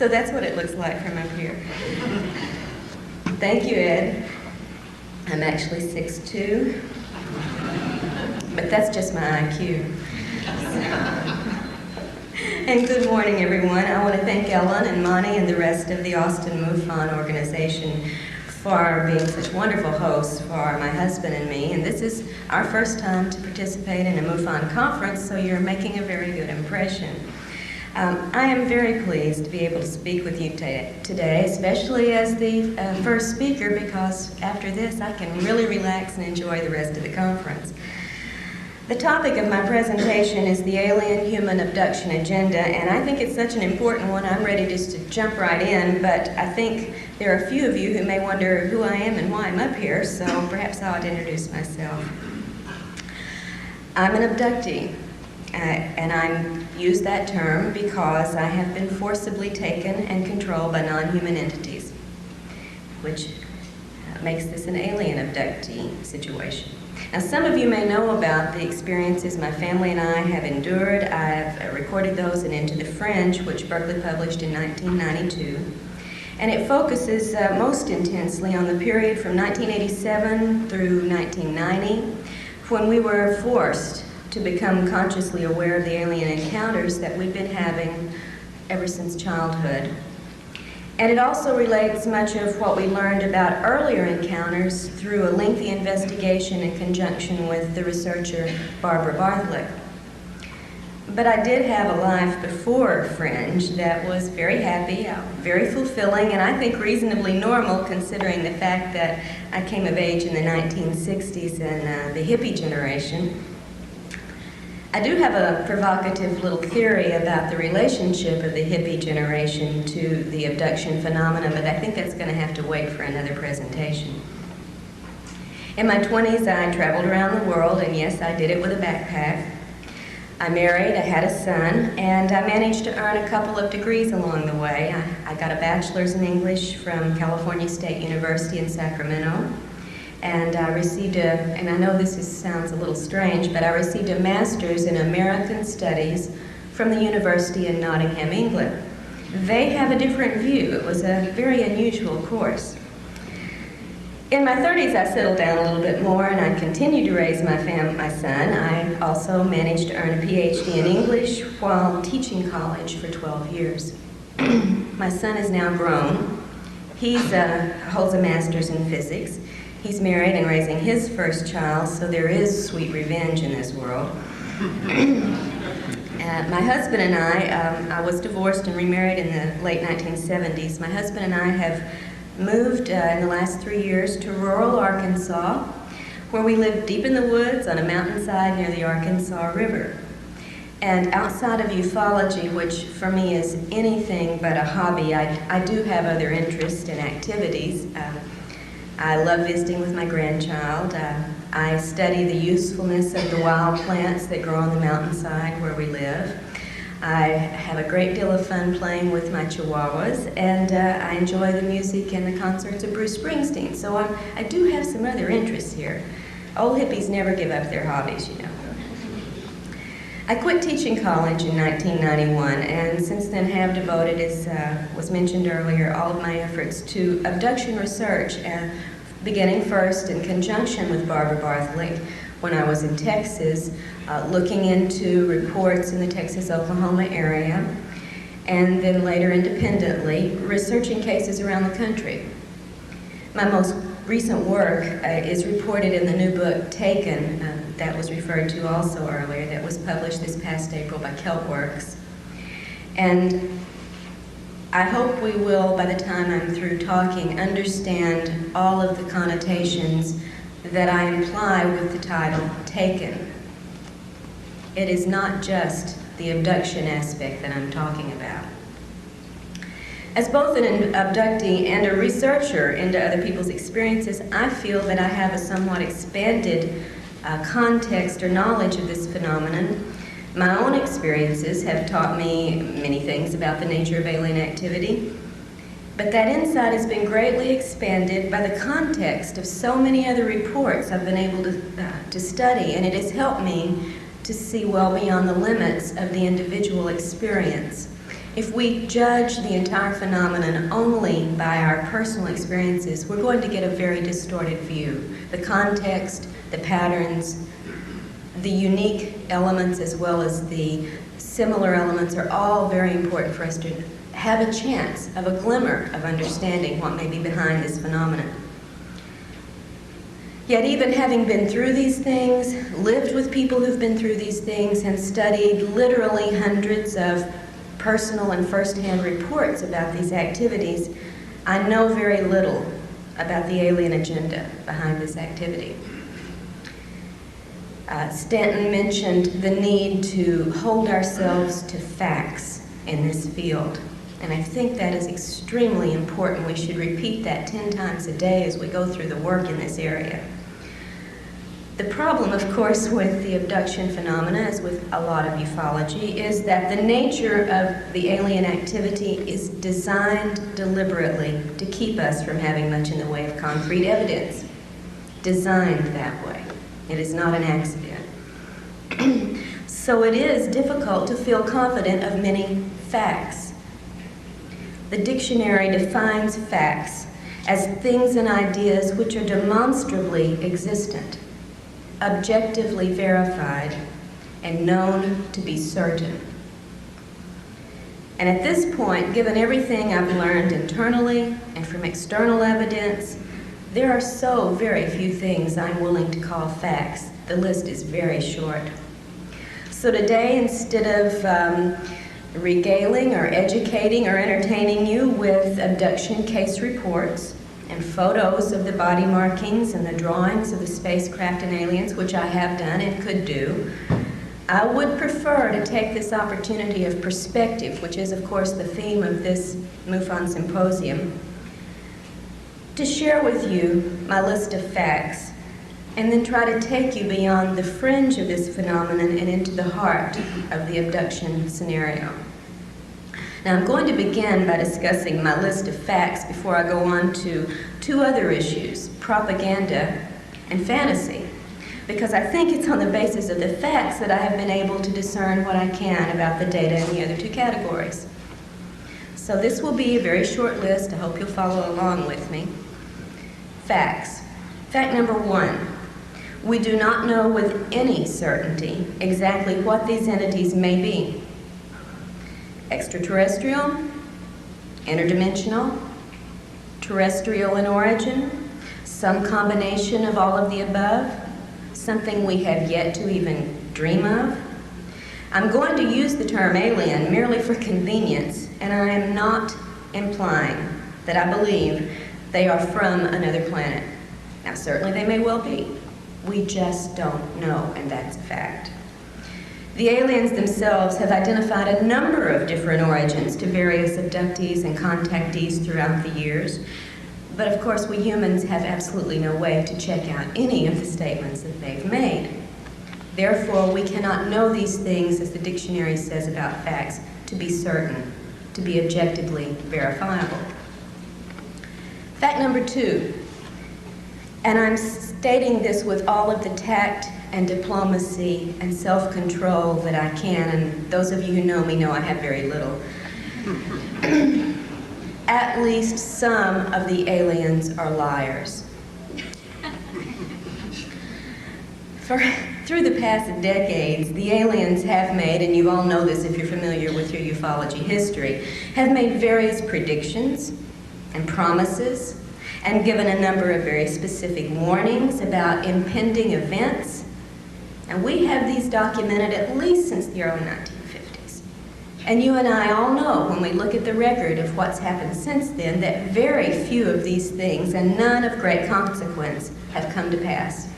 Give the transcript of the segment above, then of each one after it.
So that's what it looks like from up here. Thank you, Ed. I'm actually 6'2", but that's just my IQ. And good morning, everyone. I want to thank Ellen and Monty and the rest of the Austin MUFON organization for being such wonderful hosts for my husband and me. And this is our first time to participate in a MUFON conference, so you're making a very good impression. I am very pleased to be able to speak with you today, especially as the first speaker, because after this I can really relax and enjoy the rest of the conference. The topic of my presentation is the alien-human abduction agenda, and I think it's such an important one I'm ready just to jump right in, but I think there are a few of you who may wonder who I am and why I'm up here, so perhaps I ought to introduce myself. I'm an abductee, and I use that term because I have been forcibly taken and controlled by non-human entities, which makes this an alien abductee situation. Now, some of you may know about the experiences my family and I have endured. I've recorded those in Into the Fringe, which Berkeley published in 1992. And it focuses most intensely on the period from 1987 through 1990, when we were forced to become consciously aware of the alien encounters that we've been having ever since childhood. And it also relates much of what we learned about earlier encounters through a lengthy investigation in conjunction with the researcher Barbara Barthlick. But I did have a life before Fringe that was very happy, very fulfilling, and I think reasonably normal considering the fact that I came of age in the 1960s and the hippie generation. I do have a provocative little theory about the relationship of the hippie generation to the abduction phenomena, but I think that's going to have to wait for another presentation. In my 20s, I traveled around the world, and yes, I did it with a backpack. I married, I had a son, and I managed to earn a couple of degrees along the way. I got a bachelor's in English from California State University in Sacramento. And I received and I know this sounds a little strange, but I received a master's in American Studies from the University in Nottingham, England. They have a different view. It was a very unusual course. In my 30s, I settled down a little bit more, and I continued to raise my son. I also managed to earn a PhD in English while teaching college for 12 years. My son is now grown. He holds a master's in physics. He's married and raising his first child, so there is sweet revenge in this world. My husband and I was divorced and remarried in the late 1970s. My husband and I have moved in the last 3 years to rural Arkansas, where we live deep in the woods on a mountainside near the Arkansas River. And outside of ufology, which for me is anything but a hobby, I do have other interests and activities. I love visiting with my grandchild. I study the usefulness of the wild plants that grow on the mountainside where we live. I have a great deal of fun playing with my chihuahuas, and I enjoy the music and the concerts of Bruce Springsteen. So I do have some other interests here. Old hippies never give up their hobbies, you know. I quit teaching college in 1991, and since then have devoted, as was mentioned earlier, all of my efforts to abduction research, beginning first in conjunction with Barbara Barthlick when I was in Texas, looking into reports in the Texas-Oklahoma area, and then later independently, researching cases around the country. My most recent work is reported in the new book, Taken, that was referred to also earlier, that was published this past April by Keltworks. And I hope we will, by the time I'm through talking, understand all of the connotations that I imply with the title, Taken. It is not just the abduction aspect that I'm talking about. As both an abductee and a researcher into other people's experiences, I feel that I have a somewhat expanded context or knowledge of this phenomenon. My own experiences have taught me many things about the nature of alien activity, but that insight has been greatly expanded by the context of so many other reports I've been able to study, and it has helped me to see well beyond the limits of the individual experience. If we judge the entire phenomenon only by our personal experiences, we're going to get a very distorted view. The context, the patterns, the unique elements as well as the similar elements are all very important for us to have a chance of a glimmer of understanding what may be behind this phenomenon. Yet even having been through these things, lived with people who've been through these things, and studied literally hundreds of personal and first-hand reports about these activities, I know very little about the alien agenda behind this activity. Stanton mentioned the need to hold ourselves to facts in this field. And I think that is extremely important. We should repeat that 10 times a day as we go through the work in this area. The problem, of course, with the abduction phenomena, as with a lot of ufology, is that the nature of the alien activity is designed deliberately to keep us from having much in the way of concrete evidence. Designed that way. It is not an accident. So it is difficult to feel confident of many facts. The dictionary defines facts as things and ideas which are demonstrably existent, objectively verified, and known to be certain. And at this point, given everything I've learned internally and from external evidence, there are so very few things I'm willing to call facts. The list is very short. So today, instead of regaling or educating or entertaining you with abduction case reports and photos of the body markings and the drawings of the spacecraft and aliens, which I have done and could do, I would prefer to take this opportunity of perspective, which is, of course, the theme of this MUFON symposium, to share with you my list of facts, and then try to take you beyond the fringe of this phenomenon and into the heart of the abduction scenario. Now, I'm going to begin by discussing my list of facts before I go on to two other issues, propaganda and fantasy, because I think it's on the basis of the facts that I have been able to discern what I can about the data in the other two categories. So this will be a very short list. I hope you'll follow along with me. Facts. Fact number 1. We do not know with any certainty exactly what these entities may be. Extraterrestrial, interdimensional, terrestrial in origin, some combination of all of the above, something we have yet to even dream of. I'm going to use the term alien merely for convenience, and I am not implying that I believe they are from another planet. Now, certainly they may well be. We just don't know, and that's a fact. The aliens themselves have identified a number of different origins to various abductees and contactees throughout the years, but of course we humans have absolutely no way to check out any of the statements that they've made. Therefore, we cannot know these things, as the dictionary says about facts, to be certain, to be objectively verifiable. Fact number 2, and I'm stating this with all of the tact and diplomacy and self-control that I can, and those of you who know me know I have very little. At least some of the aliens are liars. Through the past decades, the aliens have made, and you all know this if you're familiar with your ufology history, have made various predictions and promises and given a number of very specific warnings about impending events. And we have these documented at least since the early 1950s. And you and I all know, when we look at the record of what's happened since then, that very few of these things, and none of great consequence, have come to pass.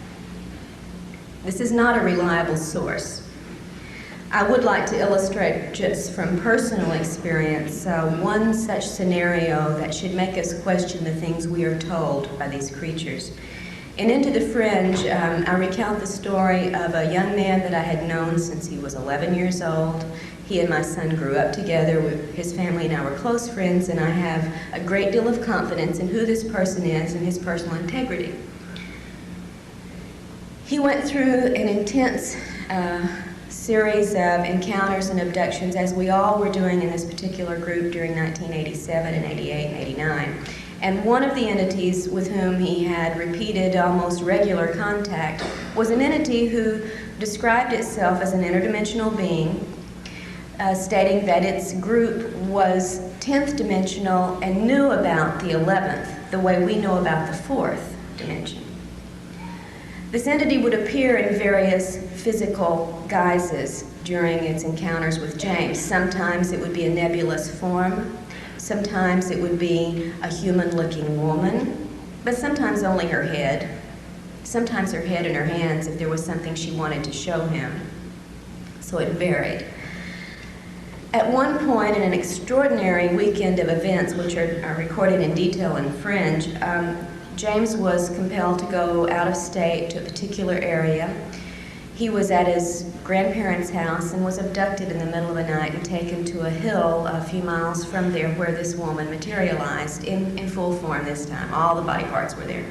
This is not a reliable source. I would like to illustrate, just from personal experience, one such scenario that should make us question the things we are told by these creatures. In Into the Fringe, I recount the story of a young man that I had known since he was 11 years old. He and my son grew up together. His family and I were close friends, and I have a great deal of confidence in who this person is and his personal integrity. He went through an intense series of encounters and abductions, as we all were doing in this particular group during 1987 and 88 and 89. And one of the entities with whom he had repeated, almost regular contact was an entity who described itself as an interdimensional being, stating that its group was 10th dimensional and knew about the 11th, the way we know about the 4th dimension. This entity would appear in various physical guises during its encounters with James. Sometimes it would be a nebulous form, sometimes it would be a human-looking woman, but sometimes only her head, sometimes her head and her hands if there was something she wanted to show him. So it varied. At one point in an extraordinary weekend of events, which are recorded in detail in Fringe, James was compelled to go out of state to a particular area. He was at his grandparents' house and was abducted in the middle of the night and taken to a hill a few miles from there where this woman materialized in full form this time. All the body parts were there.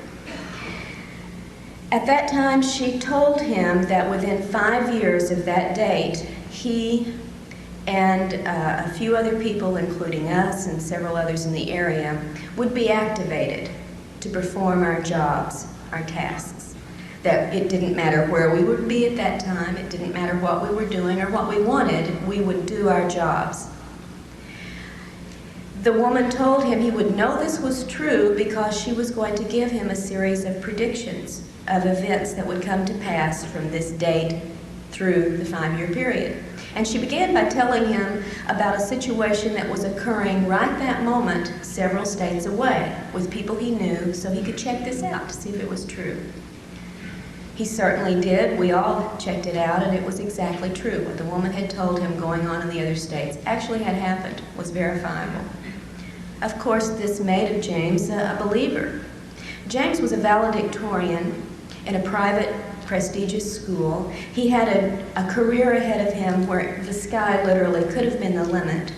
At that time, she told him that within 5 years of that date, he and a few other people, including us and several others in the area, would be activated to perform our jobs, our tasks. That it didn't matter where we would be at that time, it didn't matter what we were doing or what we wanted, we would do our jobs. The woman told him he would know this was true because she was going to give him a series of predictions of events that would come to pass from this date through the 5-year period. And she began by telling him about a situation that was occurring right that moment several states away with people he knew, so he could check this out to see if it was true. He certainly did. We all checked it out, and it was exactly true. What the woman had told him going on in the other states actually had happened, was verifiable. Of course, this made of James a believer. James was a valedictorian in a private prestigious school. He had a career ahead of him where the sky literally could have been the limit.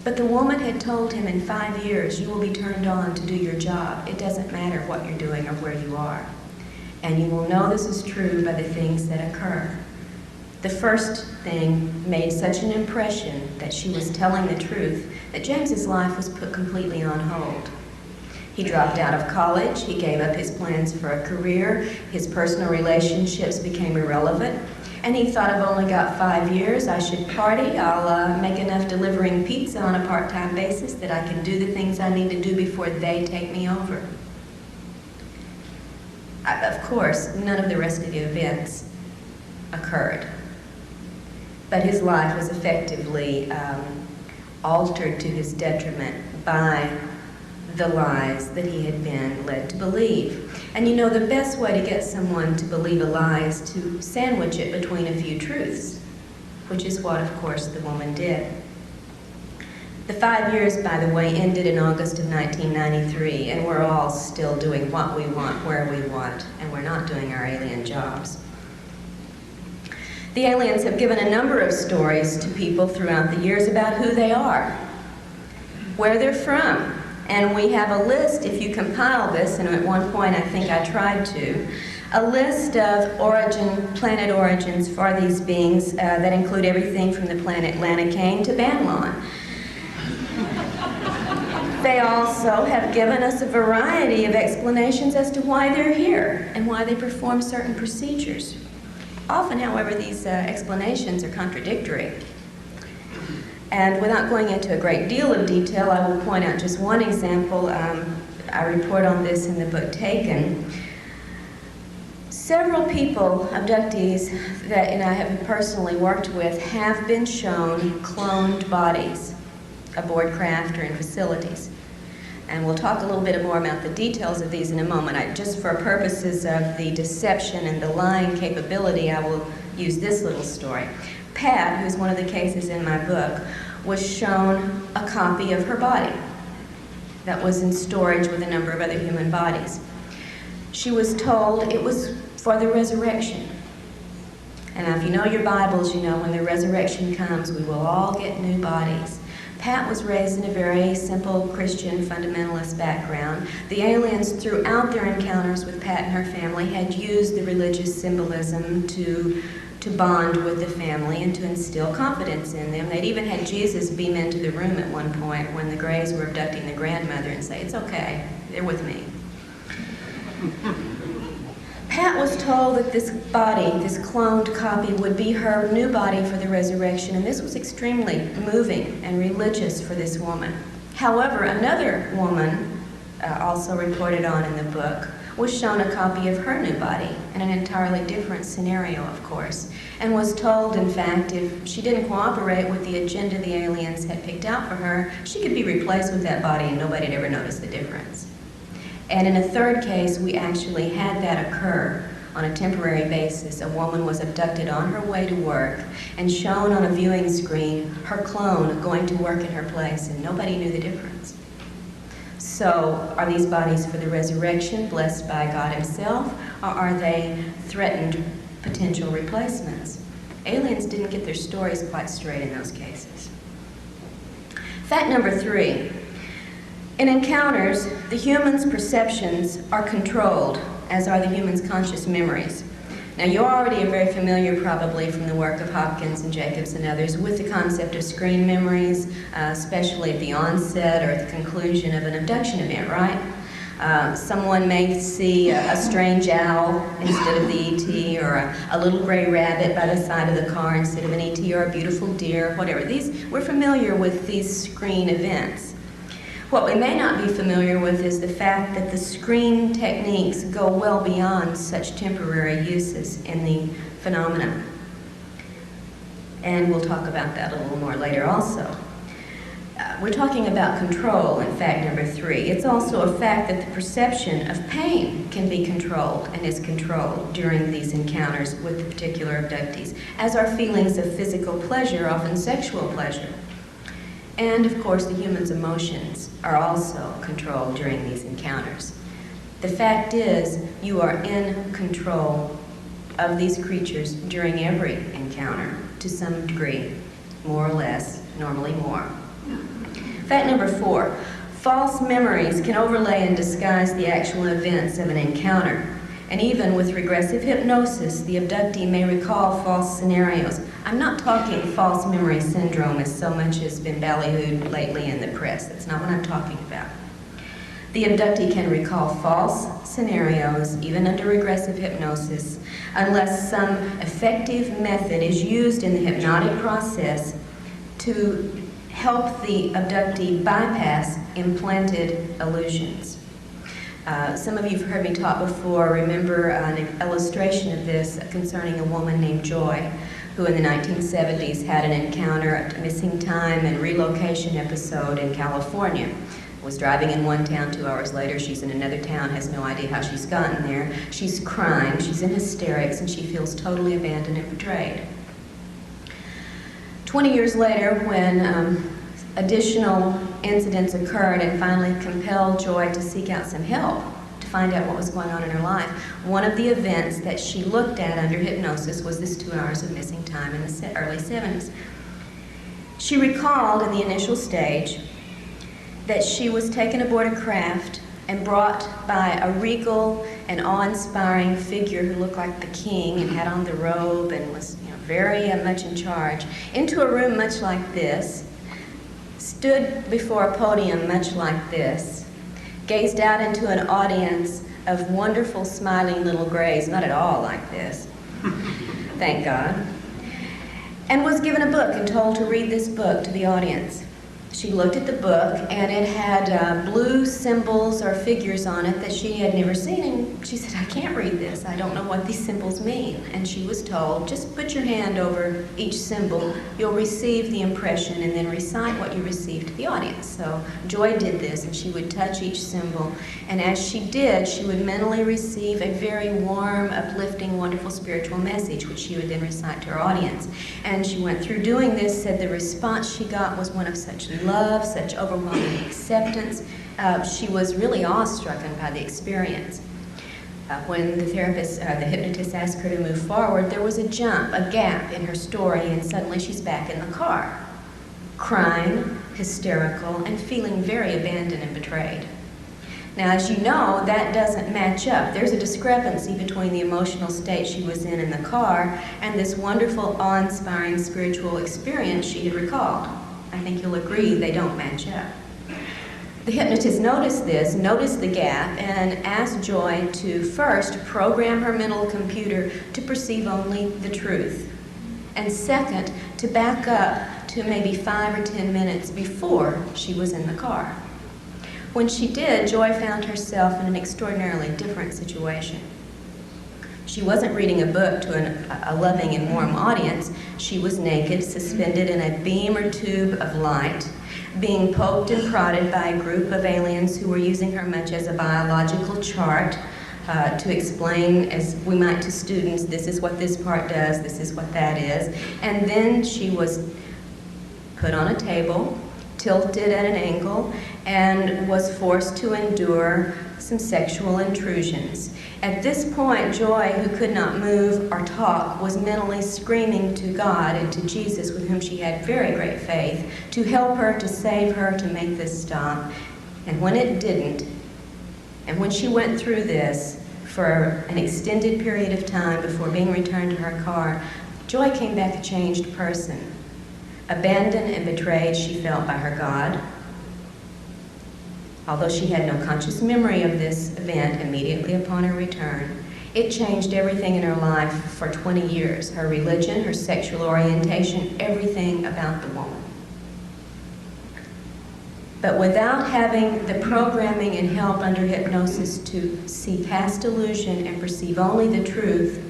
But the woman had told him in 5 years, you will be turned on to do your job. It doesn't matter what you're doing or where you are. And you will know this is true by the things that occur. The first thing made such an impression that she was telling the truth that James's life was put completely on hold. He dropped out of college, he gave up his plans for a career, his personal relationships became irrelevant, and he thought, I've only got 5 years, I should party, I'll make enough delivering pizza on a part-time basis that I can do the things I need to do before they take me over. Of course, none of the rest of the events occurred, but his life was effectively altered to his detriment by the lies that he had been led to believe. And you know, the best way to get someone to believe a lie is to sandwich it between a few truths, which is what, of course, the woman did. The 5 years, by the way, ended in August of 1993, and we're all still doing what we want, where we want, and we're not doing our alien jobs. The aliens have given a number of stories to people throughout the years about who they are, where they're from. And we have a list, if you compile this, and at one point I think I tried to, a list of planet origins for these beings that include everything from the planet Lanacane to Banlon. They also have given us a variety of explanations as to why they're here and why they perform certain procedures. Often, however, these explanations are contradictory. And without going into a great deal of detail, I will point out just one example. I report on this in the book Taken. Several people, abductees, that I have personally worked with, have been shown cloned bodies aboard craft or in facilities. And we'll talk a little bit more about the details of these in a moment. Just for purposes of the deception and the lying capability, I will use this little story. Pat, who's one of the cases in my book, was shown a copy of her body that was in storage with a number of other human bodies. She was told it was for the resurrection. And if you know your Bibles, you know when the resurrection comes, we will all get new bodies. Pat was raised in a very simple Christian fundamentalist background. The aliens, throughout their encounters with Pat and her family, had used the religious symbolism to to bond with the family and to instill confidence in them. They'd even had Jesus beam into the room at one point when the Greys were abducting the grandmother and say, "It's okay, they're with me." Pat was told that this body, this cloned copy, would be her new body for the resurrection, and this was extremely moving and religious for this woman. However, another woman, also reported on in the book, was shown a copy of her new body in an entirely different scenario, of course, and was told, in fact, if she didn't cooperate with the agenda the aliens had picked out for her, she could be replaced with that body and nobody'd ever notice the difference. And in a third case, we actually had that occur on a temporary basis. A woman was abducted on her way to work and shown on a viewing screen her clone going to work in her place, and nobody knew the difference. So, are these bodies for the resurrection, blessed by God Himself, or are they threatened potential replacements? Aliens didn't get their stories quite straight in those cases. Fact number 3. In encounters, the human's perceptions are controlled, as are the human's conscious memories. Now, you already are very familiar, probably from the work of Hopkins and Jacobs and others, with the concept of screen memories, especially at the onset or at the conclusion of an abduction event, right? Someone may see a strange owl instead of the ET, or a little gray rabbit by the side of the car instead of an ET, or a beautiful deer, whatever. We're familiar with these screen events. What we may not be familiar with is the fact that the screen techniques go well beyond such temporary uses in the phenomenon. And we'll talk about that a little more later also. We're talking about control in fact number 3. It's also a fact that the perception of pain can be controlled and is controlled during these encounters with the particular abductees, as are feelings of physical pleasure, often sexual pleasure. And, of course, the human's emotions are also controlled during these encounters. The fact is, you are in control of these creatures during every encounter, to some degree, more or less, normally more. Fact number 4, false memories can overlay and disguise the actual events of an encounter. And even with regressive hypnosis, the abductee may recall false scenarios. I'm not talking false memory syndrome as so much has been ballyhooed lately in the press. That's not what I'm talking about. The abductee can recall false scenarios, even under regressive hypnosis, unless some effective method is used in the hypnotic process to help the abductee bypass implanted illusions. Some of you have heard me talk before. Remember an illustration of this concerning a woman named Joy, who in the 1970s had an encounter, a missing time and relocation episode in California. Was driving in one town, 2 hours later she's in another town, has no idea how she's gotten there. She's crying, she's in hysterics, and she feels totally abandoned and betrayed. 20 years later, when additional incidents occurred and finally compelled Joy to seek out some help to find out what was going on in her life, one of the events that she looked at under hypnosis was this 2 hours of missing time in the early 70s. She recalled in the initial stage that she was taken aboard a craft and brought by a regal and awe-inspiring figure who looked like the king and had on the robe and was very much in charge, into a room much like this, stood before a podium much like this, gazed out into an audience of wonderful smiling little grays, not at all like this, thank God, and was given a book and told to read this book to the audience. She looked at the book, and it had blue symbols or figures on it that she had never seen, and she said, "I can't read this. I don't know what these symbols mean." And she was told, just put your hand over each symbol. You'll receive the impression and then recite what you received to the audience. So Joy did this, and she would touch each symbol, and as she did, she would mentally receive a very warm, uplifting, wonderful spiritual message, which she would then recite to her audience. And she went through doing this, said the response she got was one of such love, such overwhelming acceptance. She was really awestruck by the experience. When the therapist, the hypnotist asked her to move forward, there was a jump, a gap in her story, and suddenly she's back in the car, crying, hysterical, and feeling very abandoned and betrayed. Now, as you know, that doesn't match up. There's a discrepancy between the emotional state she was in the car and this wonderful, awe-inspiring spiritual experience she had recalled. I think you'll agree they don't match up. The hypnotist noticed this, noticed the gap, and asked Joy to first program her mental computer to perceive only the truth. And second, to back up to maybe 5 or 10 minutes before she was in the car. When she did, Joy found herself in an extraordinarily different situation. She wasn't reading a book to a loving and warm audience. She was naked, suspended in a beam or tube of light, being poked and prodded by a group of aliens who were using her much as a biological chart to explain, as we might to students, this is what this part does, this is what that is. And then she was put on a table, tilted at an angle, and was forced to endure some sexual intrusions. At this point, Joy, who could not move or talk, was mentally screaming to God and to Jesus, with whom she had very great faith, to help her, to save her, to make this stop. And when it didn't, and when she went through this for an extended period of time before being returned to her car, Joy came back a changed person. Abandoned and betrayed, she felt, by her God. Although she had no conscious memory of this event immediately upon her return, it changed everything in her life for 20 years. Her religion, her sexual orientation, everything about the woman. But without having the programming and help under hypnosis to see past illusion and perceive only the truth,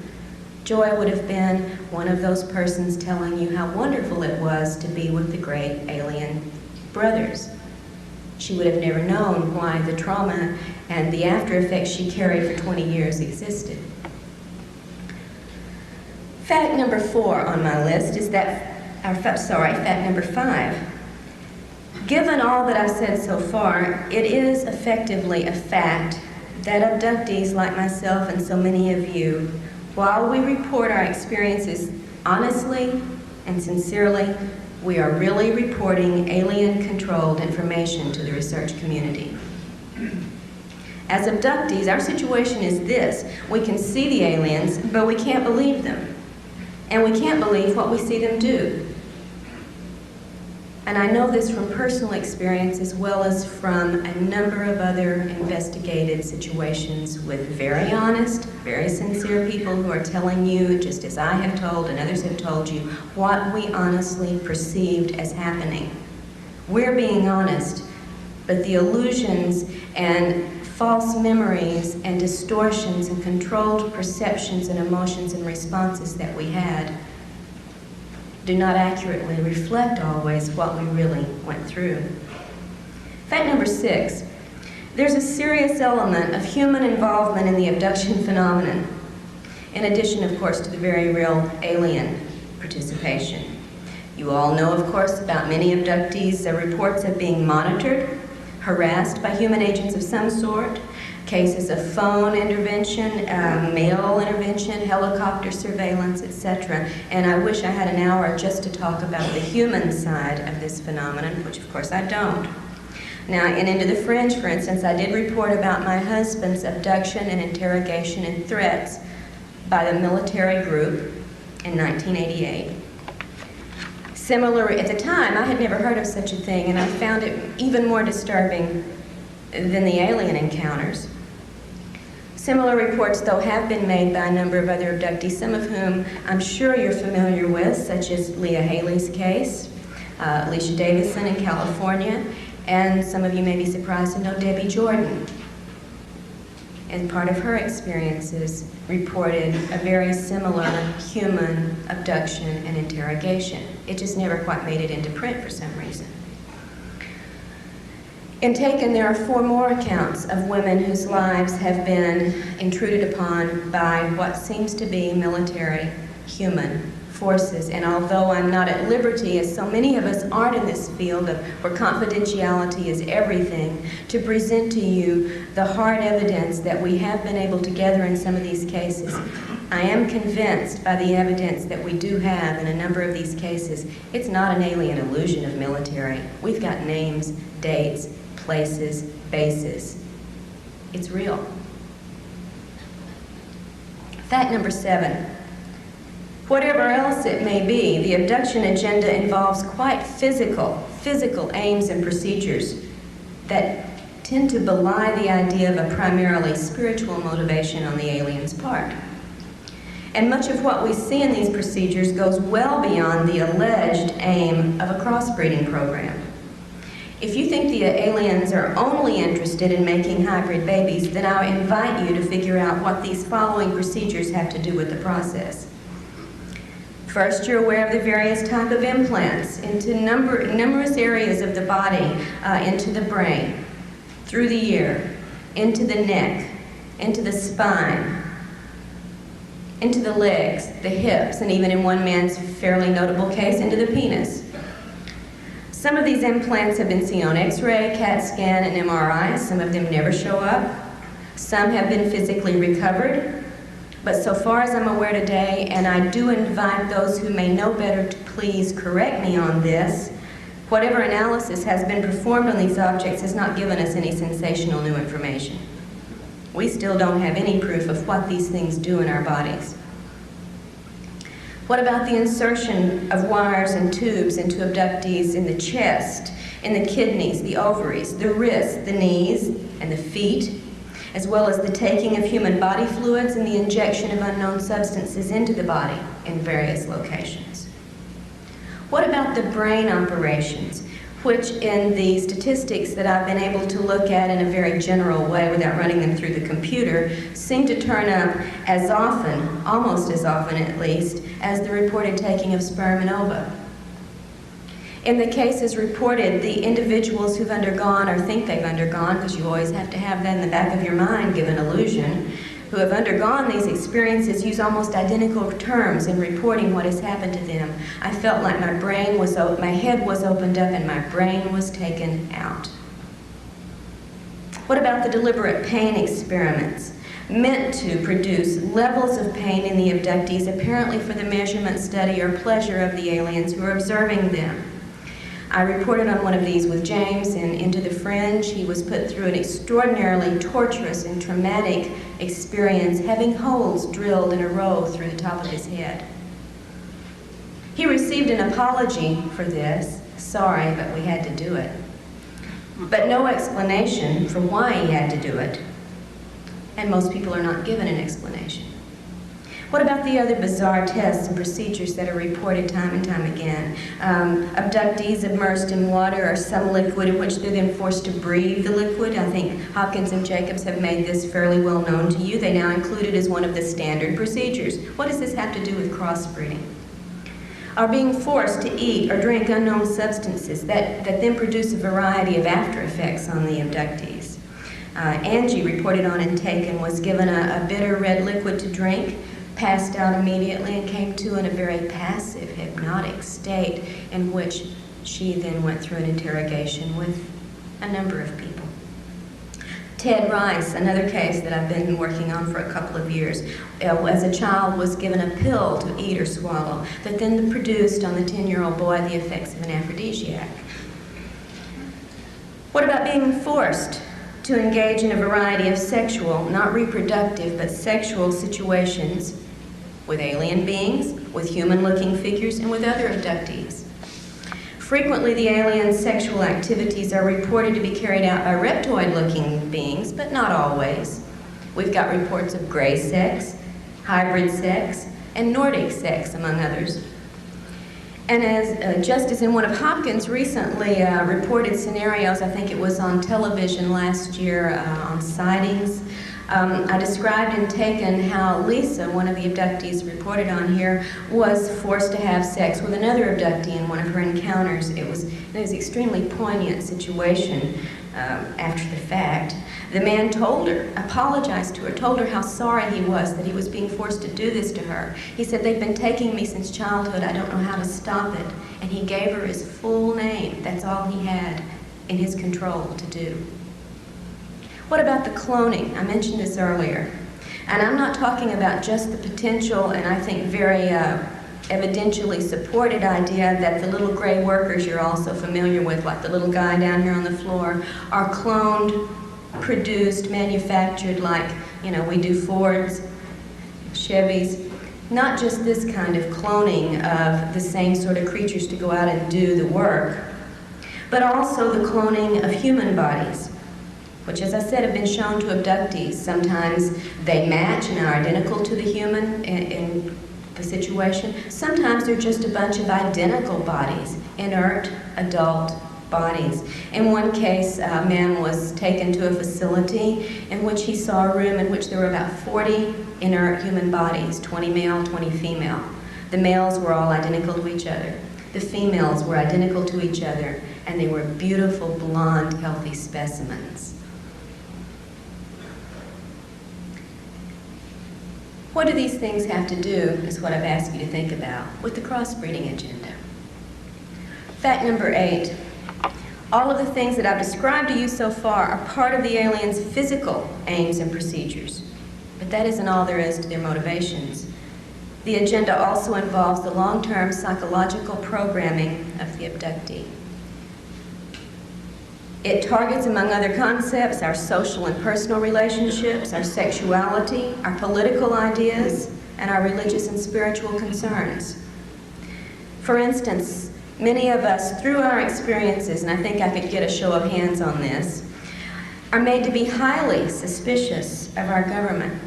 Joy would have been one of those persons telling you how wonderful it was to be with the great alien brothers. She would have never known why the trauma and the after effects she carried for 20 years existed. Fact number 4 on my list is fact number 5. Given all that I've said so far, it is effectively a fact that abductees like myself and so many of you, while we report our experiences honestly and sincerely, we are really reporting alien-controlled information to the research community. As abductees, our situation is this: we can see the aliens, but we can't believe them. And we can't believe what we see them do. And I know this from personal experience as well as from a number of other investigated situations with very honest, very sincere people who are telling you, just as I have told and others have told you, what we honestly perceived as happening. We're being honest, but the illusions and false memories and distortions and controlled perceptions and emotions and responses that we had do not accurately reflect always what we really went through. Fact number 6, there's a serious element of human involvement in the abduction phenomenon, in addition, of course, to the very real alien participation. You all know, of course, about many abductees, reports of being monitored, harassed by human agents of some sort, cases of phone intervention, mail intervention, helicopter surveillance, etc. And I wish I had an hour just to talk about the human side of this phenomenon, which of course I don't. Now, in Into the Fringe, for instance, I did report about my husband's abduction and interrogation and threats by the military group in 1988. Similar, at the time, I had never heard of such a thing, and I found it even more disturbing than the alien encounters. Similar reports, though, have been made by a number of other abductees, some of whom I'm sure you're familiar with, such as Leah Haley's case, Alicia Davison in California, and some of you may be surprised to know Debbie Jordan. And part of her experiences reported a very similar human abduction and interrogation. It just never quite made it into print for some reason. In Taken, there are 4 more accounts of women whose lives have been intruded upon by what seems to be military human forces. And although I'm not at liberty, as so many of us aren't in this field where confidentiality is everything, to present to you the hard evidence that we have been able to gather in some of these cases, I am convinced by the evidence that we do have in a number of these cases, it's not an alien illusion of military. We've got names, dates, places, bases. It's real. Fact number 7. Whatever else it may be, the abduction agenda involves quite physical aims and procedures that tend to belie the idea of a primarily spiritual motivation on the alien's part. And much of what we see in these procedures goes well beyond the alleged aim of a crossbreeding program. If you think the aliens are only interested in making hybrid babies, then I invite you to figure out what these following procedures have to do with the process. First, you're aware of the various types of implants into numerous areas of the body, into the brain, through the ear, into the neck, into the spine, into the legs, the hips, and even in one man's fairly notable case, into the penis. Some of these implants have been seen on X-ray, CAT scan, and MRI. Some of them never show up. Some have been physically recovered. But so far as I'm aware today, and I do invite those who may know better to please correct me on this, whatever analysis has been performed on these objects has not given us any sensational new information. We still don't have any proof of what these things do in our bodies. What about the insertion of wires and tubes into abductees in the chest, in the kidneys, the ovaries, the wrists, the knees, and the feet, as well as the taking of human body fluids and the injection of unknown substances into the body in various locations? What about the brain operations, which in the statistics that I've been able to look at in a very general way without running them through the computer, seem to turn up as often, almost as often at least, as the reported taking of sperm and ova? In the cases reported, the individuals who've undergone or think they've undergone, because you always have to have that in the back of your mind, give an illusion, who have undergone these experiences use almost identical terms in reporting what has happened to them. I felt like my head was opened up and my brain was taken out. What about the deliberate pain experiments meant to produce levels of pain in the abductees, apparently for the measurement, study, or pleasure of the aliens who are observing them? I reported on one of these with James in Into the Fringe. He was put through an extraordinarily torturous and traumatic experience, having holes drilled in a row through the top of his head. He received an apology for this. Sorry, but we had to do it. But no explanation for why he had to do it. And most people are not given an explanation. What about the other bizarre tests and procedures that are reported time and time again? Abductees immersed in water or some liquid in which they're then forced to breathe the liquid. I think Hopkins and Jacobs have made this fairly well known to you. They now include it as one of the standard procedures. What does this have to do with crossbreeding? Are being forced to eat or drink unknown substances that then produce a variety of after effects on the abductees. Angie, reported on and taken, was given a bitter red liquid to drink, passed out immediately, and came to in a very passive, hypnotic state in which she then went through an interrogation with a number of people. Ted Rice, another case that I've been working on for a couple of years, as a child was given a pill to eat or swallow that then produced on the 10-year-old boy the effects of an aphrodisiac. What about being forced to engage in a variety of sexual, not reproductive, but sexual situations with alien beings, with human-looking figures, and with other abductees? Frequently, the alien sexual activities are reported to be carried out by reptoid-looking beings, but not always. We've got reports of gray sex, hybrid sex, and Nordic sex, among others. And as just as in one of Hopkins' recently reported scenarios, I think it was on television last year on sightings, I described and taken how Lisa, one of the abductees reported on here, was forced to have sex with another abductee in one of her encounters. It was an extremely poignant situation after the fact. The man told her, apologized to her, told her how sorry he was that he was being forced to do this to her. He said, "They've been taking me since childhood. I don't know how to stop it." And he gave her his full name. That's all he had in his control to do. What about the cloning? I mentioned this earlier. And I'm not talking about just the potential and I think very evidentially supported idea that the little gray workers you're also familiar with, like the little guy down here on the floor, are cloned produced, manufactured like, we do Fords, Chevys. Not just this kind of cloning of the same sort of creatures to go out and do the work, but also the cloning of human bodies, which, as I said, have been shown to abductees. Sometimes they match and are identical to the human in the situation. Sometimes they're just a bunch of identical bodies, inert adult bodies. In one case, a man was taken to a facility in which he saw a room in which there were about 40 inert human bodies, 20 male, 20 female. The males were all identical to each other. The females were identical to each other, and they were beautiful, blonde, healthy specimens. What do these things have to do, is what I've asked you to think about, with the crossbreeding agenda? Fact number 8. All of the things that I've described to you so far are part of the aliens' physical aims and procedures. But that isn't all there is to their motivations. The agenda also involves the long-term psychological programming of the abductee. It targets, among other concepts, our social and personal relationships, our sexuality, our political ideas, and our religious and spiritual concerns. For instance, many of us, through our experiences, and I think I could get a show of hands on this, are made to be highly suspicious of our government,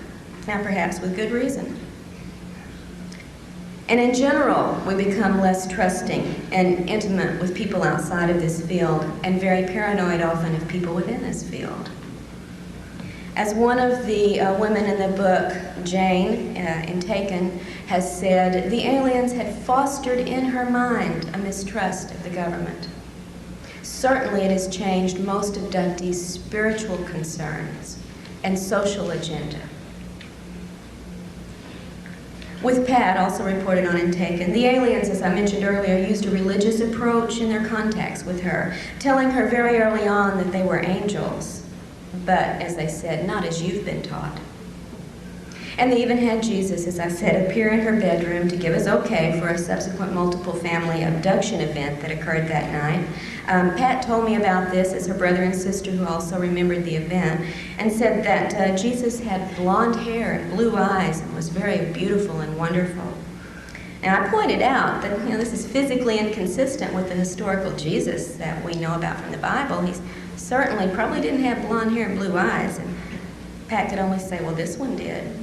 now perhaps with good reason. And in general, we become less trusting and intimate with people outside of this field, and very paranoid often of people within this field. As one of the women in the book, Jane, in Taken, has said, the aliens had fostered in her mind a mistrust of the government. Certainly it has changed most abductees' spiritual concerns and social agenda. With Pat, also reported on in Taken, the aliens, as I mentioned earlier, used a religious approach in their contacts with her, telling her very early on that they were angels, but, as they said, not as you've been taught. And they even had Jesus, as I said, appear in her bedroom to give us okay for a subsequent multiple family abduction event that occurred that night. Pat told me about this as her brother and sister, who also remembered the event, and said that Jesus had blonde hair and blue eyes and was very beautiful and wonderful. Now, I pointed out that this is physically inconsistent with the historical Jesus that we know about from the Bible. He certainly probably didn't have blonde hair and blue eyes, and Pat could only say, well, this one did.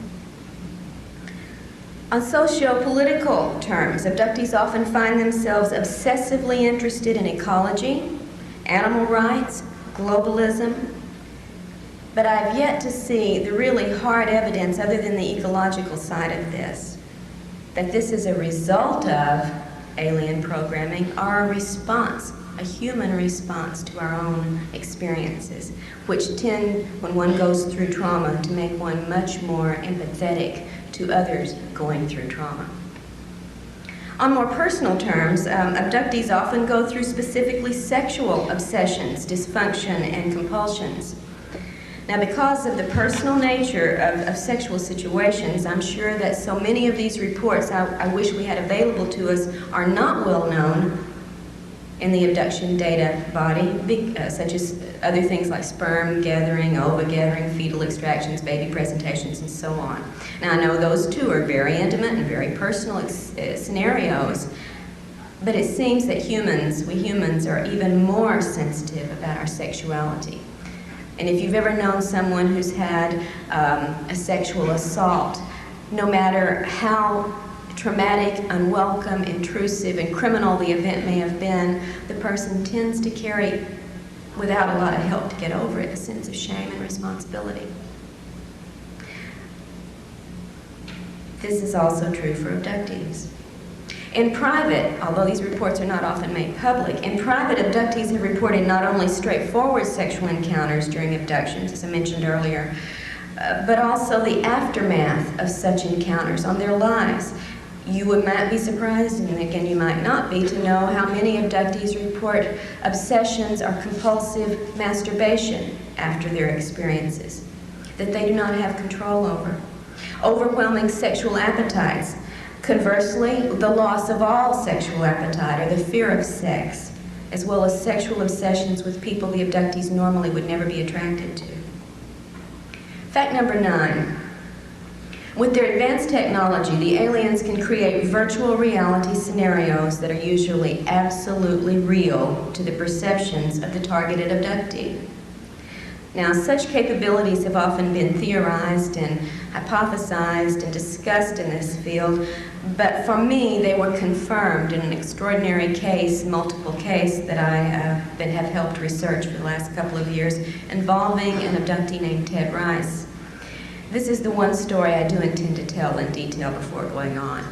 On socio-political terms, abductees often find themselves obsessively interested in ecology, animal rights, globalism, but I've yet to see the really hard evidence, other than the ecological side of this, that this is a result of alien programming or a response, a human response to our own experiences, which tend, when one goes through trauma, to make one much more empathetic to others going through trauma. On more personal terms, abductees often go through specifically sexual obsessions, dysfunction, and compulsions. Now, because of the personal nature of sexual situations, I'm sure that so many of these reports I wish we had available to us are not well known in the abduction data body, such as other things like sperm gathering, ova gathering, fetal extractions, baby presentations, and so on. Now, I know those two are very intimate and very personal scenarios, but it seems that we humans are even more sensitive about our sexuality. And if you've ever known someone who's had a sexual assault, no matter how traumatic, unwelcome, intrusive, and criminal the event may have been, the person tends to carry, without a lot of help to get over it, a sense of shame and responsibility. This is also true for abductees. In private, although these reports are not often made public, in private, abductees have reported not only straightforward sexual encounters during abductions, as I mentioned earlier, but also the aftermath of such encounters on their lives. You might be surprised, and again you might not be, to know how many abductees report obsessions or compulsive masturbation after their experiences that they do not have control over. Overwhelming sexual appetites. Conversely, the loss of all sexual appetite or the fear of sex, as well as sexual obsessions with people the abductees normally would never be attracted to. Fact number 9. With their advanced technology, the aliens can create virtual reality scenarios that are usually absolutely real to the perceptions of the targeted abductee. Now, such capabilities have often been theorized and hypothesized and discussed in this field, but for me, they were confirmed in an extraordinary case, multiple case, that I have helped research for the last couple of years, involving an abductee named Ted Rice. This is the one story I do intend to tell in detail before going on.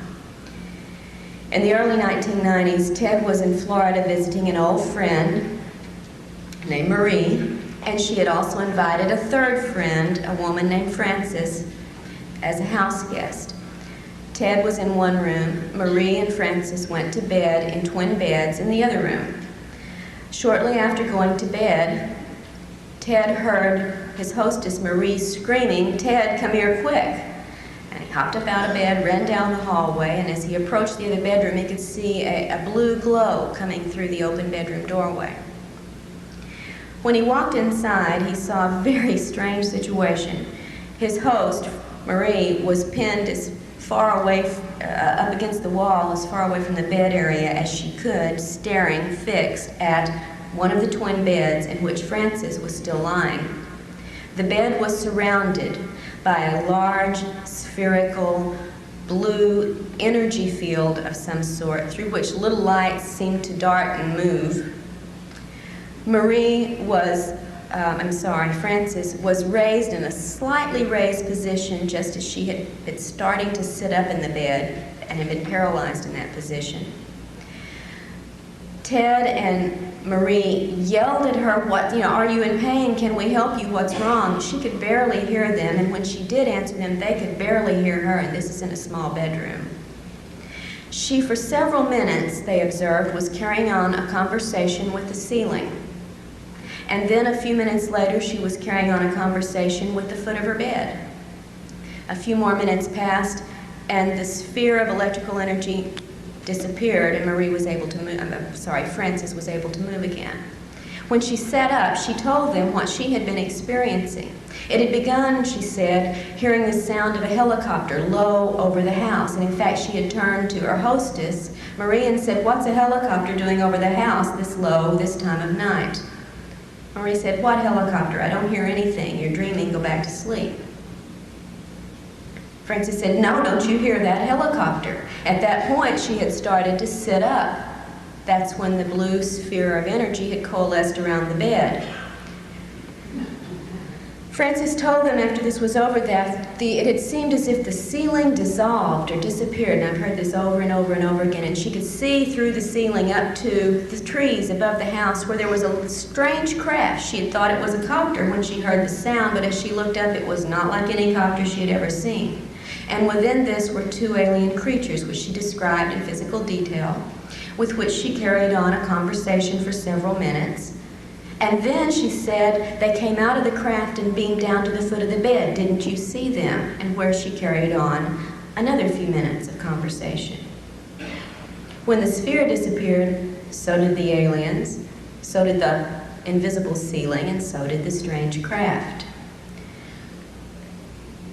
In the early 1990s, Ted was in Florida visiting an old friend named Marie, and she had also invited a third friend, a woman named Frances, as a house guest. Ted was in one room. Marie and Frances went to bed in twin beds in the other room. Shortly after going to bed, Ted heard his hostess, Marie, screaming, "Ted, come here quick." And he hopped up out of bed, ran down the hallway, and as he approached the other bedroom, he could see a blue glow coming through the open bedroom doorway. When he walked inside, he saw a very strange situation. His host, Marie, was pinned as far away, up against the wall, as far away from the bed area as she could, staring fixed at one of the twin beds in which Frances was still lying. The bed was surrounded by a large, spherical, blue energy field of some sort through which little lights seemed to dart and move. Frances was raised in a slightly raised position just as she had been starting to sit up in the bed and had been paralyzed in that position. Ted and Marie yelled at her, "Are you in pain? Can we help you? What's wrong?" She could barely hear them, and when she did answer them, they could barely hear her, and this is in a small bedroom. She, for several minutes, they observed, was carrying on a conversation with the ceiling. And then a few minutes later, she was carrying on a conversation with the foot of her bed. A few more minutes passed, and the sphere of electrical energy disappeared, and Frances was able to move again. When she sat up, she told them what she had been experiencing. It had begun, she said, hearing the sound of a helicopter low over the house, and in fact she had turned to her hostess, Marie, and said, "What's a helicopter doing over the house this low, this time of night?" Marie said, "What helicopter? I don't hear anything. You're dreaming. Go back to sleep." Frances said, "No, don't you hear that helicopter?" At that point, she had started to sit up. That's when the blue sphere of energy had coalesced around the bed. Frances told them after this was over that it had seemed as if the ceiling dissolved or disappeared, and I've heard this over and over and over again, and she could see through the ceiling up to the trees above the house where there was a strange craft. She had thought it was a copter when she heard the sound, but as she looked up, it was not like any copter she had ever seen. And within this were two alien creatures, which she described in physical detail, with which she carried on a conversation for several minutes. And then, she said, they came out of the craft and beamed down to the foot of the bed. Didn't you see them? And where she carried on another few minutes of conversation. When the sphere disappeared, so did the aliens, so did the invisible ceiling, and so did the strange craft.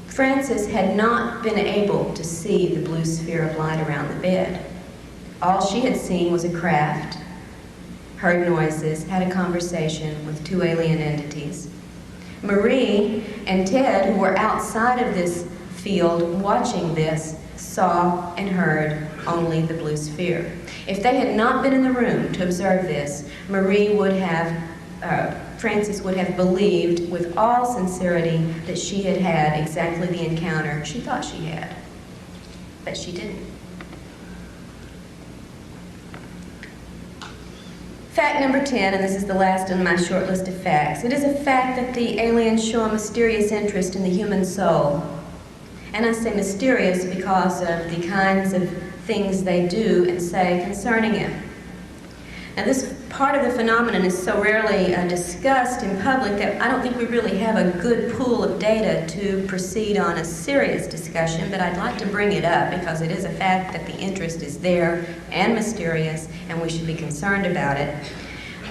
Frances had not been able to see the blue sphere of light around the bed. All she had seen was a craft, heard noises, had a conversation with two alien entities. Marie and Ted, who were outside of this field watching this, saw and heard only the blue sphere. If they had not been in the room to observe this, Frances would have believed with all sincerity that she had had exactly the encounter she thought she had, but she didn't. Fact number 10, and this is the last on my short list of facts. It is a fact that the aliens show a mysterious interest in the human soul. And I say mysterious because of the kinds of things they do and say concerning it. Now, this part of the phenomenon is so rarely discussed in public that I don't think we really have a good pool of data to proceed on a serious discussion, but I'd like to bring it up because it is a fact that the interest is there and mysterious, and we should be concerned about it.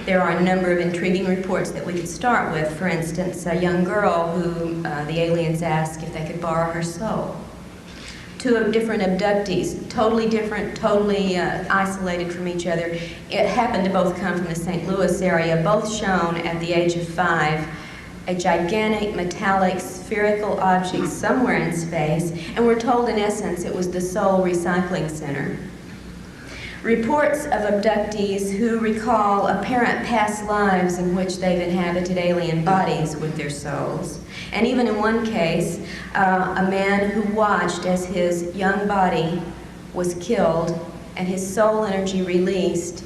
There are a number of intriguing reports that we could start with. For instance, a young girl who the aliens asked if they could borrow her soul. Two different abductees, totally different, totally isolated from each other. It happened to both come from the St. Louis area, both shown at the age of 5, a gigantic metallic spherical object somewhere in space, and we're told in essence it was the Soul Recycling Center. Reports of abductees who recall apparent past lives in which they've inhabited alien bodies with their souls. And even in one case, a man who watched as his young body was killed and his soul energy released,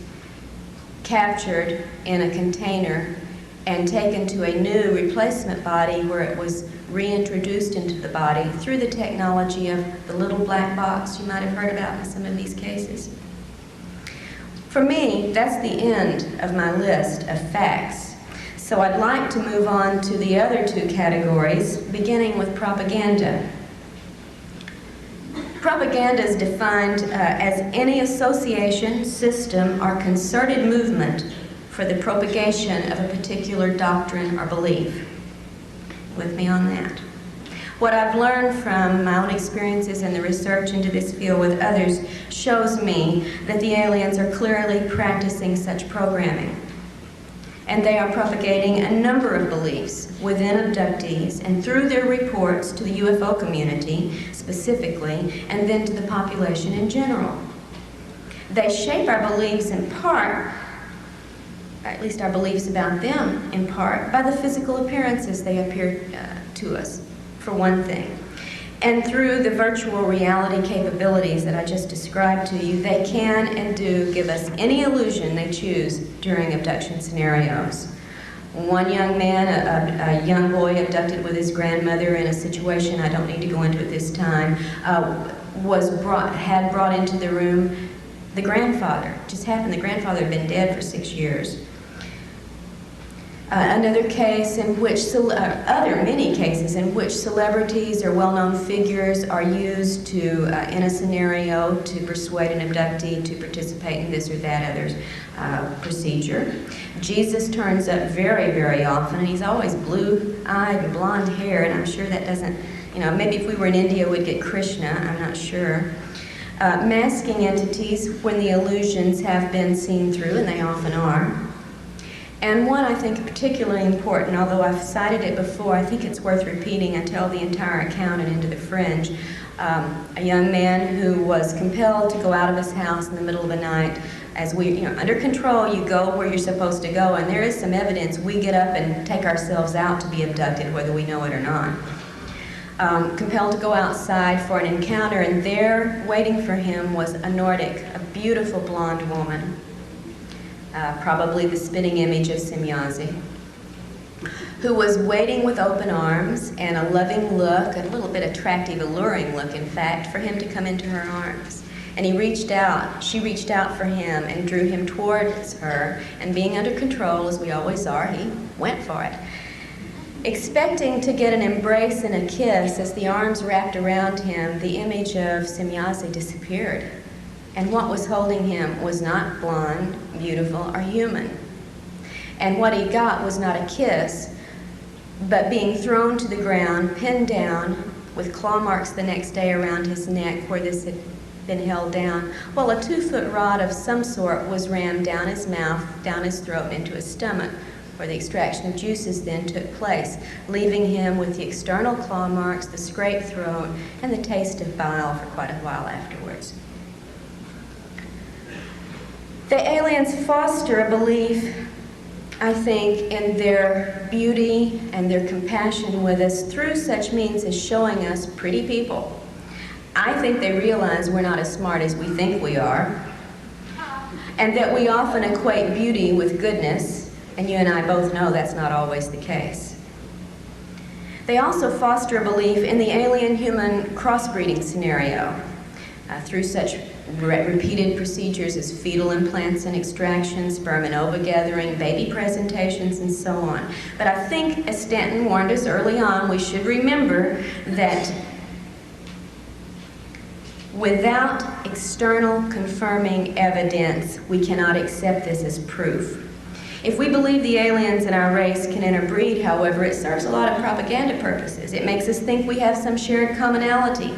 captured in a container, and taken to a new replacement body where it was reintroduced into the body through the technology of the little black box you might have heard about in some of these cases. For me, that's the end of my list of facts. So I'd like to move on to the other two categories, beginning with propaganda. Propaganda is defined as any association, system, or concerted movement for the propagation of a particular doctrine or belief. With me on that. What I've learned from my own experiences and the research into this field with others shows me that the aliens are clearly practicing such programming. And they are propagating a number of beliefs within abductees and through their reports to the UFO community specifically, and then to the population in general. They shape our beliefs in part, at least our beliefs about them in part, by the physical appearances they appear to us, for one thing. And through the virtual reality capabilities that I just described to you, they can and do give us any illusion they choose during abduction scenarios. One young man, a young boy abducted with his grandmother in a situation I don't need to go into at this time, had brought into the room the grandfather. It just happened the grandfather had been dead for 6 years. Another case in which, many cases in which celebrities or well-known figures are used to, in a scenario, to persuade an abductee to participate in this or that other procedure. Jesus turns up very, very often, and he's always blue-eyed and blonde hair, and I'm sure that doesn't, maybe if we were in India we'd get Krishna, I'm not sure. Masking entities when the illusions have been seen through, and they often are. And one I think particularly important, although I've cited it before, I think it's worth repeating. I tell the entire account and Into the Fringe. A young man who was compelled to go out of his house in the middle of the night. As we, under control, you go where you're supposed to go, and there is some evidence we get up and take ourselves out to be abducted, whether we know it or not. Compelled to go outside for an encounter, and there, waiting for him, was a Nordic, a beautiful blonde woman. Probably the spitting image of Semyazi, who was waiting with open arms and a loving look, a little bit attractive, alluring look, in fact, for him to come into her arms. And he reached out, she reached out for him and drew him towards her, and being under control, as we always are, he went for it. Expecting to get an embrace and a kiss, as the arms wrapped around him, the image of Semyazi disappeared. And what was holding him was not blonde, beautiful, or human. And what he got was not a kiss, but being thrown to the ground, pinned down, with claw marks the next day around his neck where this had been held down, while a 2-foot rod of some sort was rammed down his mouth, down his throat, into his stomach, where the extraction of juices then took place, leaving him with the external claw marks, the scraped throat, and the taste of bile for quite a while afterwards. The aliens foster a belief, I think, in their beauty and their compassion with us through such means as showing us pretty people. I think they realize we're not as smart as we think we are, and that we often equate beauty with goodness, and you and I both know that's not always the case. They also foster a belief in the alien-human crossbreeding scenario through such repeated procedures as fetal implants and extraction, sperm and ova gathering, baby presentations, and so on. But I think, as Stanton warned us early on, we should remember that without external confirming evidence, we cannot accept this as proof. If we believe the aliens in our race can interbreed, however, it serves a lot of propaganda purposes. It makes us think we have some shared commonality,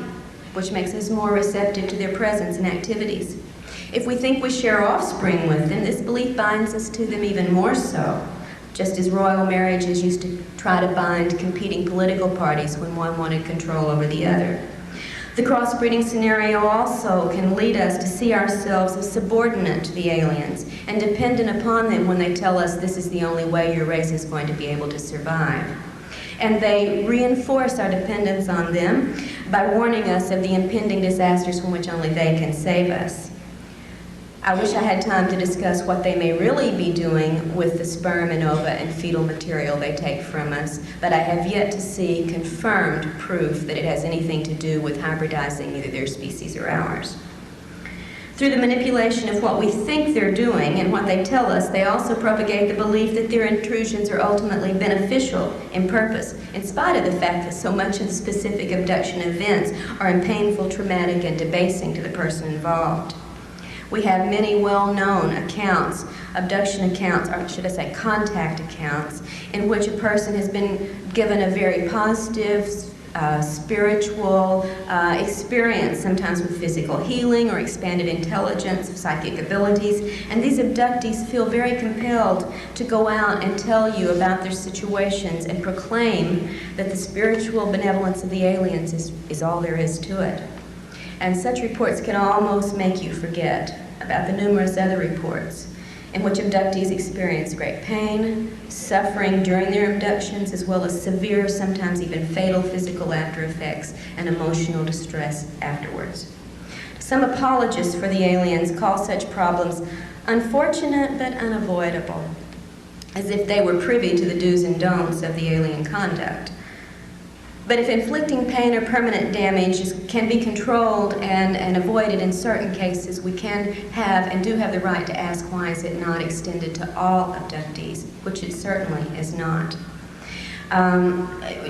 which makes us more receptive to their presence and activities. If we think we share offspring with them, this belief binds us to them even more so, just as royal marriages used to try to bind competing political parties when one wanted control over the other. The crossbreeding scenario also can lead us to see ourselves as subordinate to the aliens and dependent upon them when they tell us this is the only way your race is going to be able to survive. And they reinforce our dependence on them by warning us of the impending disasters from which only they can save us. I wish I had time to discuss what they may really be doing with the sperm and ova and fetal material they take from us, but I have yet to see confirmed proof that it has anything to do with hybridizing either their species or ours. Through the manipulation of what we think they're doing and what they tell us, they also propagate the belief that their intrusions are ultimately beneficial in purpose, in spite of the fact that so much of the specific abduction events are painful, traumatic, and debasing to the person involved. We have many well-known accounts, abduction accounts, or should I say contact accounts, in which a person has been given a very positive, spiritual experience, sometimes with physical healing or expanded intelligence, psychic abilities, and these abductees feel very compelled to go out and tell you about their situations and proclaim that the spiritual benevolence of the aliens is all there is to it. And such reports can almost make you forget about the numerous other reports in which abductees experience great pain, suffering during their abductions, as well as severe, sometimes even fatal physical after effects and emotional distress afterwards. Some apologists for the aliens call such problems unfortunate but unavoidable, as if they were privy to the do's and don'ts of the alien conduct. But if inflicting pain or permanent damage can be controlled and avoided in certain cases, we can have and do have the right to ask, why is it not extended to all abductees, which it certainly is not.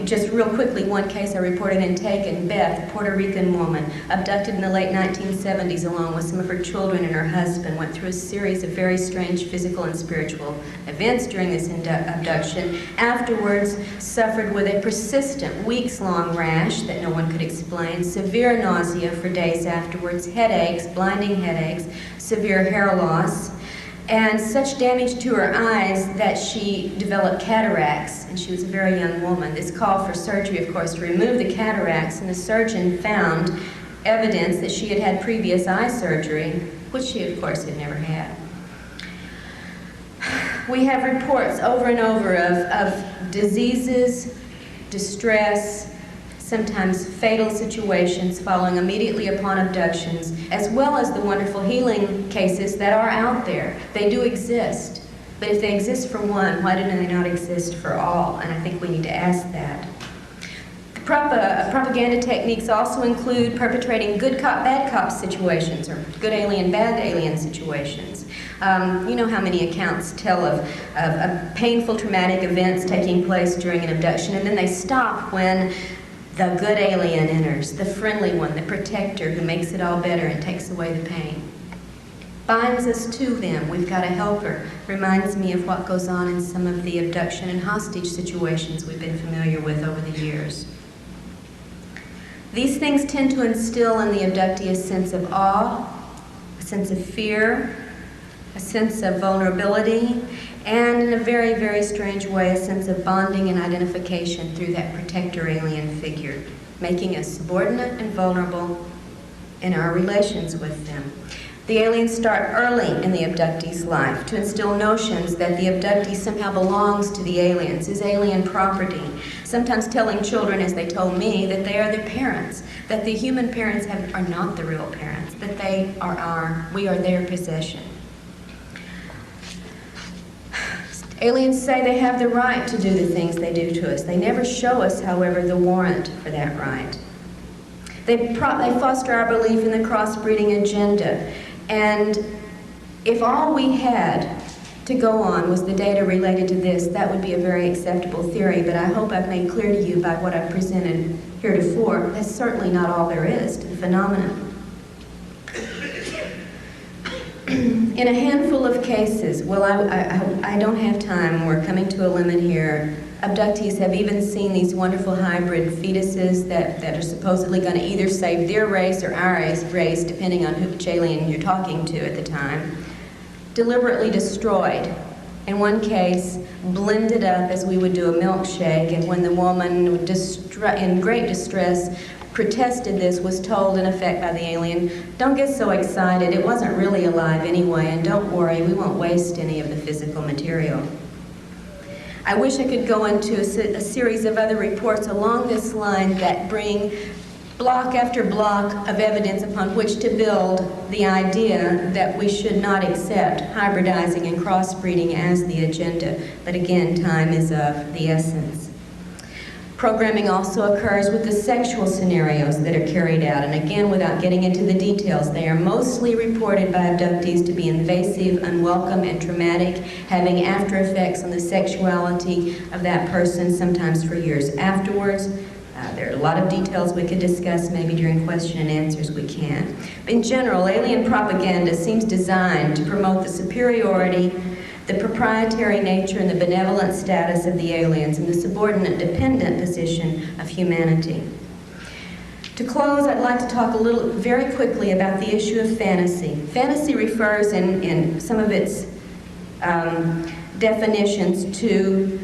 Just real quickly, one case I reported in Taken, Beth, a Puerto Rican woman, abducted in the late 1970s along with some of her children and her husband, went through a series of very strange physical and spiritual events during this abduction. Afterwards, suffered with a persistent, weeks-long rash that no one could explain, severe nausea for days afterwards, headaches, blinding headaches, severe hair loss, and such damage to her eyes that she developed cataracts, and she was a very young woman. This called for surgery, of course, to remove the cataracts, and the surgeon found evidence that she had had previous eye surgery, which she, of course, had never had. We have reports over and over of diseases, distress, sometimes fatal situations following immediately upon abductions, as well as the wonderful healing cases that are out there. They do exist, but if they exist for one, why do they not exist for all? And I think we need to ask that. Propaganda techniques also include perpetrating good cop, bad cop situations, or good alien, bad alien situations. You know how many accounts tell of painful, traumatic events taking place during an abduction, and then they stop when the good alien enters, the friendly one, the protector who makes it all better and takes away the pain. Binds us to them. We've got a helper. Reminds me of what goes on in some of the abduction and hostage situations we've been familiar with over the years. These things tend to instill in the abductee a sense of awe, a sense of fear, a sense of vulnerability, and in a very, very strange way, a sense of bonding and identification through that protector alien figure, making us subordinate and vulnerable in our relations with them. The aliens start early in the abductee's life to instill notions that the abductee somehow belongs to the aliens, is alien property, sometimes telling children, as they told me, that they are their parents, that the human parents are not the real parents, that we are their possession. Aliens say they have the right to do the things they do to us. They never show us, however, the warrant for that right. They foster our belief in the crossbreeding agenda. And if all we had to go on was the data related to this, that would be a very acceptable theory, but I hope I've made clear to you by what I've presented heretofore, that's certainly not all there is to the phenomenon. In a handful of cases, well, I don't have time, we're coming to a limit here, abductees have even seen these wonderful hybrid fetuses that are supposedly going to either save their race or our race, depending on which alien you're talking to at the time, deliberately destroyed. In one case, blended up as we would do a milkshake, and when the woman, in great distress, protested this, was told in effect by the alien, "Don't get so excited, it wasn't really alive anyway, and don't worry, we won't waste any of the physical material." I wish I could go into a series of other reports along this line that bring block after block of evidence upon which to build the idea that we should not accept hybridizing and crossbreeding as the agenda. But again, time is of the essence. Programming also occurs with the sexual scenarios that are carried out, and again, without getting into the details, they are mostly reported by abductees to be invasive, unwelcome, and traumatic, having after effects on the sexuality of that person, sometimes for years afterwards. There are a lot of details we could discuss, maybe during question and answers we can. In general, alien propaganda seems designed to promote the superiority, the proprietary nature, and the benevolent status of the aliens, and the subordinate dependent position of humanity. To close, I'd like to talk very quickly about the issue of fantasy. Fantasy refers in some of its definitions to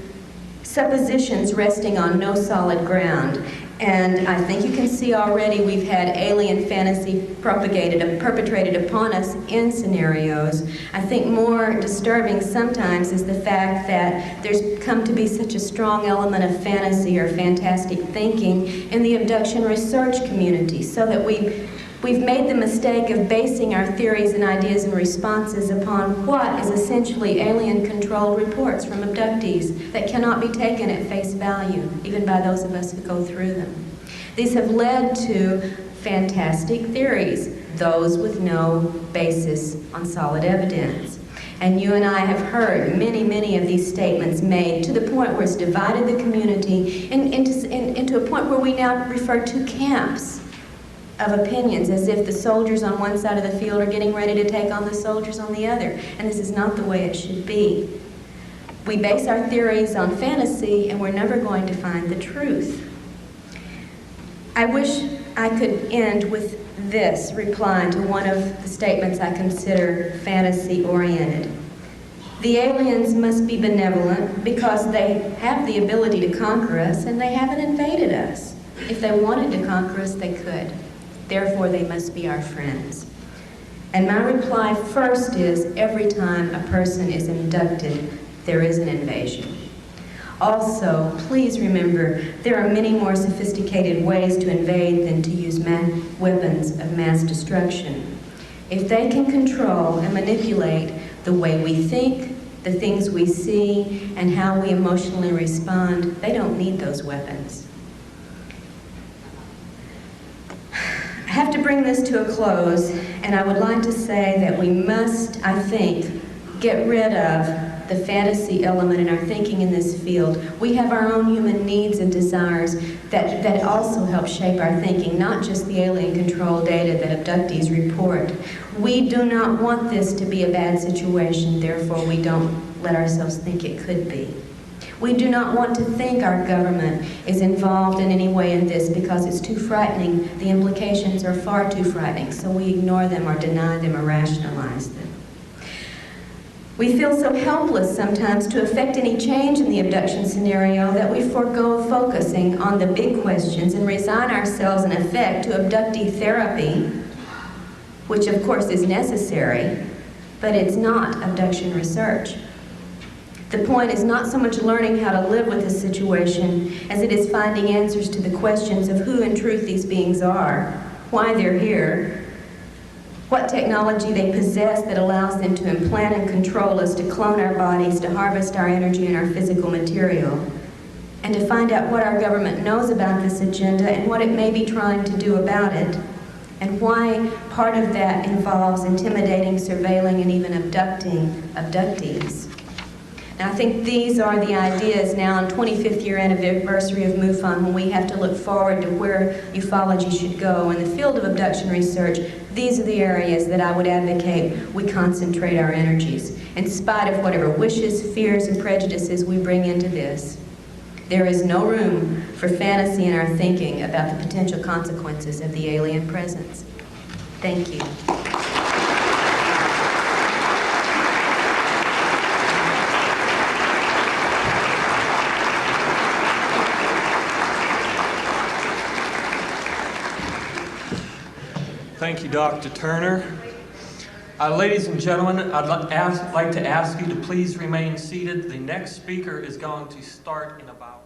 suppositions resting on no solid ground. And I think you can see already we've had alien fantasy perpetrated upon us in scenarios. I think more disturbing sometimes is the fact that there's come to be such a strong element of fantasy or fantastic thinking in the abduction research community, so that we've made the mistake of basing our theories and ideas and responses upon what is essentially alien-controlled reports from abductees that cannot be taken at face value, even by those of us who go through them. These have led to fantastic theories, those with no basis on solid evidence. And you and I have heard many of these statements made to the point where it's divided the community into a point where we now refer to camps of opinions, as if the soldiers on one side of the field are getting ready to take on the soldiers on the other. And this is not the way it should be. We base our theories on fantasy, and we're never going to find the truth. I wish I could end with this reply to one of the statements I consider fantasy-oriented. The aliens must be benevolent because they have the ability to conquer us, and they haven't invaded us. If they wanted to conquer us, they could. Therefore, they must be our friends. And my reply first is, every time a person is abducted, there is an invasion. Also, please remember, there are many more sophisticated ways to invade than to use weapons of mass destruction. If they can control and manipulate the way we think, the things we see, and how we emotionally respond, they don't need those weapons. I have to bring this to a close, and I would like to say that we must, I think, get rid of the fantasy element in our thinking in this field. We have our own human needs and desires that also help shape our thinking, not just the alien control data that abductees report. We do not want this to be a bad situation, therefore we don't let ourselves think it could be. We do not want to think our government is involved in any way in this because it's too frightening. The implications are far too frightening, so we ignore them or deny them or rationalize them. We feel so helpless sometimes to affect any change in the abduction scenario that we forego focusing on the big questions and resign ourselves in effect to abductee therapy, which of course is necessary, but it's not abduction research. The point is not so much learning how to live with the situation as it is finding answers to the questions of who in truth these beings are, why they're here, what technology they possess that allows them to implant and control us, to clone our bodies, to harvest our energy and our physical material, and to find out what our government knows about this agenda and what it may be trying to do about it, and why part of that involves intimidating, surveilling, and even abducting abductees. And I think these are the ideas now on 25th year anniversary of MUFON, when we have to look forward to where ufology should go. In the field of abduction research, these are the areas that I would advocate we concentrate our energies, in spite of whatever wishes, fears, and prejudices we bring into this. There is no room for fantasy in our thinking about the potential consequences of the alien presence. Thank you. Thank you, Dr. Turner. Ladies and gentlemen, I'd like to ask you to please remain seated. The next speaker is going to start in about